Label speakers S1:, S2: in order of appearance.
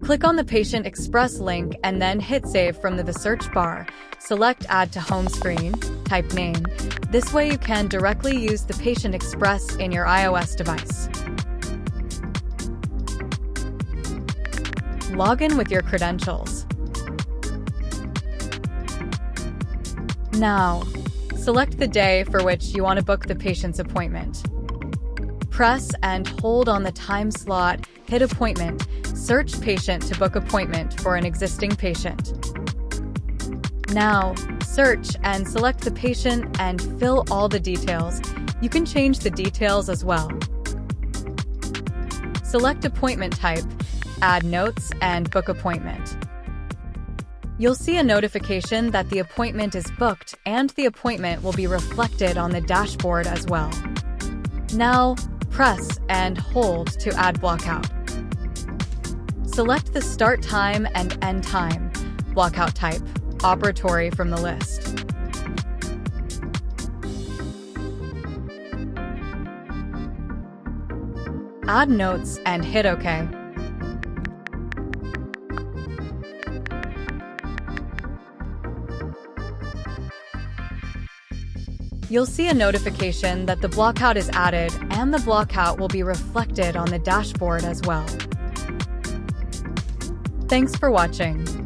S1: Click on the Patient Express link and then hit Save from the search bar. Select Add to Home Screen, type name. This way you can directly use the Patient Express in your iOS device. Log in with your credentials. Now, select the day for which you want to book the patient's appointment. Press and hold on the time slot, hit Appointment, search Patient to book appointment for an existing patient. Now, search and select the patient and fill all the details. You can change the details as well. Select appointment type, add notes, and book appointment. You'll see a notification that the appointment is booked, and the appointment will be reflected on the dashboard as well. Now, press and hold to add Blockout. Select the start time and end time, Blockout type, operatory from the list. Add notes and hit OK. You'll see a notification that the Blockout is added, and the Blockout will be reflected on the dashboard as well. Thanks for watching.